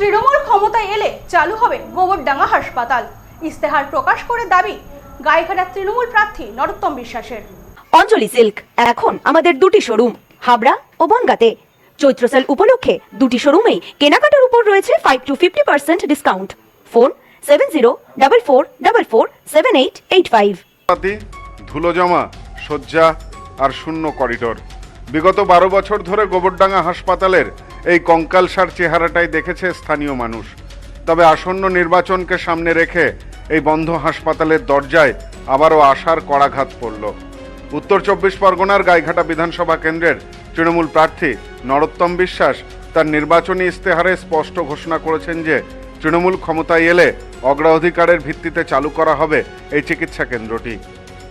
তৃণমূল ক্ষমতায় এলে চালু হবে গোবরডাঙ্গা হাসপাতাল। ইস্তেহার প্রকাশ করে দাবি গাইঘাটার তৃণমূল প্রার্থী নরোত্তম বিশ্বাসের। অঞ্জলি সিল্ক এখন আমাদের দুটি শোরুম হাবড়া ও বনগাঁতে। চৈত্র সেল উপলক্ষে দুটি শোরুমেই কেনাকাটার উপর রয়েছে 5 to 50% ডিসকাউন্ট। ফোন 7044447885। ধুলো জমা শয্যা আর শূন্য করিডোর। বিগত 12 বছর ধরে গোবরডাঙ্গা হাসপাতালের এই কঙ্কালসার চেহারাটাই দেখেছে স্থানীয় মানুষ। তবে আসন্ন নির্বাচনকে সামনে রেখে এই বন্ধ হাসপাতালের দরজায় আবারও আশার কড়াঘাত পড়ল। উত্তর 24 পরগনার গাইঘাটা বিধানসভা কেন্দ্রের তৃণমূল প্রার্থী নরোত্তম বিশ্বাস তার নির্বাচনী ইস্তেহারে স্পষ্ট ঘোষণা করেছেন যে তৃণমূল ক্ষমতায় এলে অগ্রাধিকারের ভিত্তিতে চালু করা হবে এই চিকিৎসা কেন্দ্রটি।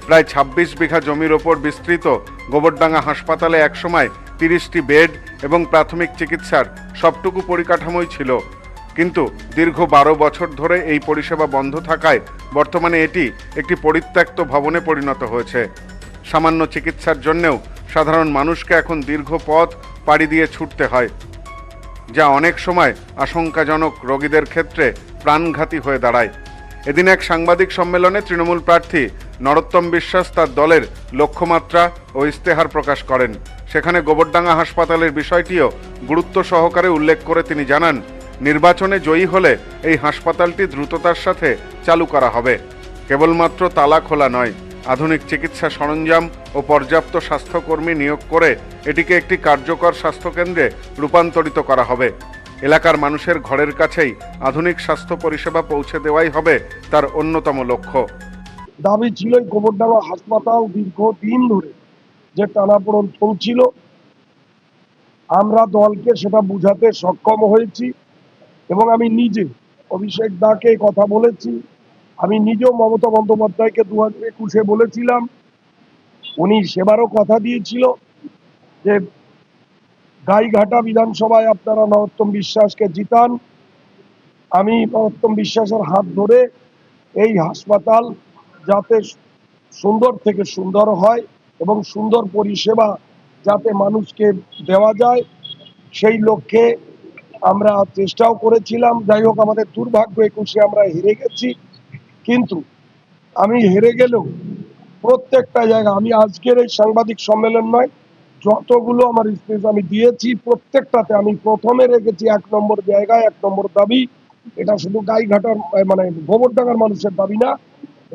প্রায় 26 বিঘা জমির ওপর বিস্তৃত গোবরডাঙ্গা হাসপাতালে একসময় 30টি বেড এবং প্রাথমিক চিকিৎসার সবটুকু পরিকাঠামোই ছিল, কিন্তু দীর্ঘ 12 বছর ধরে এই পরিষেবা বন্ধ থাকায় বর্তমানে এটি একটি পরিত্যক্ত ভবনে পরিণত হয়েছে। সামান্য চিকিৎসার জন্যেও সাধারণ মানুষকে এখন দীর্ঘ পথ পাড়ি দিয়ে ছুটতে হয়, যা অনেক সময় আশঙ্কাজনক রোগীদের ক্ষেত্রে প্রাণঘাতী হয়ে দাঁড়ায়। এদিন এক সাংবাদিক সম্মেলনে তৃণমূল প্রার্থী নরোত্তম বিশ্বাস তার দলের লক্ষ্যমাত্রা ও ইস্তেহার প্রকাশ করেন। সেখানে গোবরডাঙ্গা হাসপাতালের বিষয়টিও গুরুত্ব সহকারে উল্লেখ করে তিনি জানান, নির্বাচনে জয়ী হলে এই হাসপাতালটি দ্রুততার সাথে চালু করা হবে। কেবলমাত্র তালা খোলা নয়, আধুনিক চিকিৎসা সরঞ্জাম ও পর্যাপ্ত স্বাস্থ্যকর্মী নিয়োগ করে এটিকে একটি কার্যকর স্বাস্থ্যকেন্দ্রে রূপান্তরিত করা হবে। এলাকার মানুষের ঘরের কাছেই আধুনিক স্বাস্থ্য পরিষেবা পৌঁছে দেওয়াই হবে তার অন্যতম লক্ষ্য। দাবি ছিল গোবরডাঙ্গা হাসপাতাল দীর্ঘদিন ধরে যে টানাপোড়েন চলছিল, আমরা দলকে সেটা বুঝাতে সক্ষম হয়েছি এবং আমি নিজে অভিষেক দাকে কথা বলেছি। আমি নিজেও মমতা বন্দ্যোপাধ্যায়কে 2021-এ বলেছিলাম, উনি সেবারও কথা দিয়েছিল যে গাইঘাটা বিধানসভায় আপনারা নরোত্তম বিশ্বাসকে জিতান। আমি নরোত্তম বিশ্বাসের হাত ধরে এই হাসপাতাল যাতে সুন্দর থেকে সুন্দর হয় এবং সুন্দর পরিষেবা যাতে মানুষকে দেওয়া যায় সেই লক্ষ্যে আমরা চেষ্টাও করেছিলাম। যাই হোক, আমাদের দুর্ভাগ্য 21-এ আমরা হেরে গেছি, কিন্তু আমি হেরে গেলেও প্রত্যেকটা জায়গা, আমি আজকের এই সাংবাদিক সম্মেলন নয়, যতগুলো আমার স্পিচ আমি দিয়েছি প্রত্যেকটাতে আমি প্রথমে রেখেছি 1 নম্বর জায়গায় 1 নম্বর দাবি। এটা শুধু গাইঘাটার মানে গোবরডাঙ্গার মানুষের দাবি না,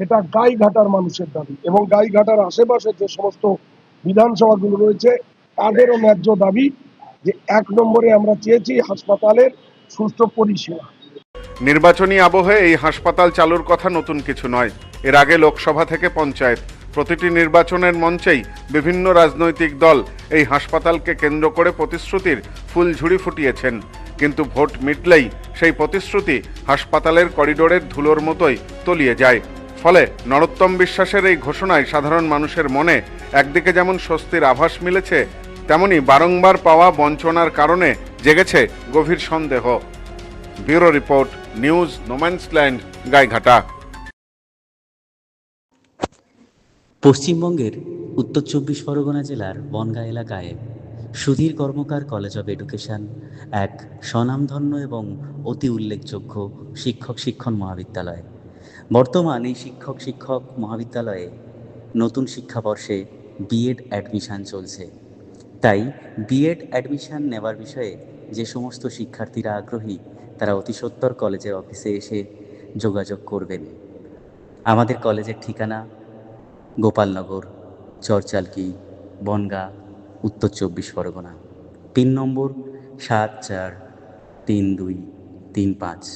এটা গাইঘাটার মানুষের দাবি এবং গাইঘাটার আশেপাশে যে সমস্ত বিধানসভাগুলো রয়েছে তাদেরও ন্যায্য দাবি যে 1 নম্বরে আমরা চেয়েছি হাসপাতালের সুষ্ঠু পরিষেবা। নির্বাচনী আবহে এই হাসপাতাল চালুর কথা নতুন কিছু নয়। এর আগে লোকসভা থেকে পঞ্চায়েত প্রতিটি নির্বাচনের মঞ্চেই বিভিন্ন রাজনৈতিক দল এই হাসপাতালকে কেন্দ্র করে প্রতিশ্রুতির ফুলঝুরি ফুটিয়েছেন, কিন্তু ভোট মিটলেই সেই প্রতিশ্রুতি হাসপাতালের করিডোরের ধুলোর মতোই তলিয়ে যায়। ফলে নরোত্তম বিশ্বাসের এই ঘোষণায় সাধারণ মানুষের মনে একদিকে যেমন স্বস্তির আভাস মিলেছে, তেমনি বারংবার পাওয়া বঞ্চনার কারণে জেগেছে গভীর সন্দেহ। Bureau report, news no man's land, Gaighata. পশ্চিমবঙ্গের উত্তর 24 পরগনা জেলার বনগাঁ এলাকায় সুধীর কর্মকার কলেজ অব এডুকেশন এক স্বনামধন্য এবং অতি উল্লেখযোগ্য শিক্ষণ মহাবিদ্যালয়। বর্তমান এই শিক্ষক মহাবিদ্যালয়ে নতুন শিক্ষাবর্ষে বিএড অ্যাডমিশন চলছে। তাই বিএড অ্যাডমিশন নেওয়ার বিষয়ে যে সমস্ত শিক্ষার্থীরা আগ্রহী তারা অতি সত্বর কলেজের অফিসে এসে যোগাযোগ করবেন। আমাদের কলেজের ঠিকানা গোপালনগর, চরচালকি, বনগাঁ, উত্তর 24 পরগনা। পিন নম্বর 743235।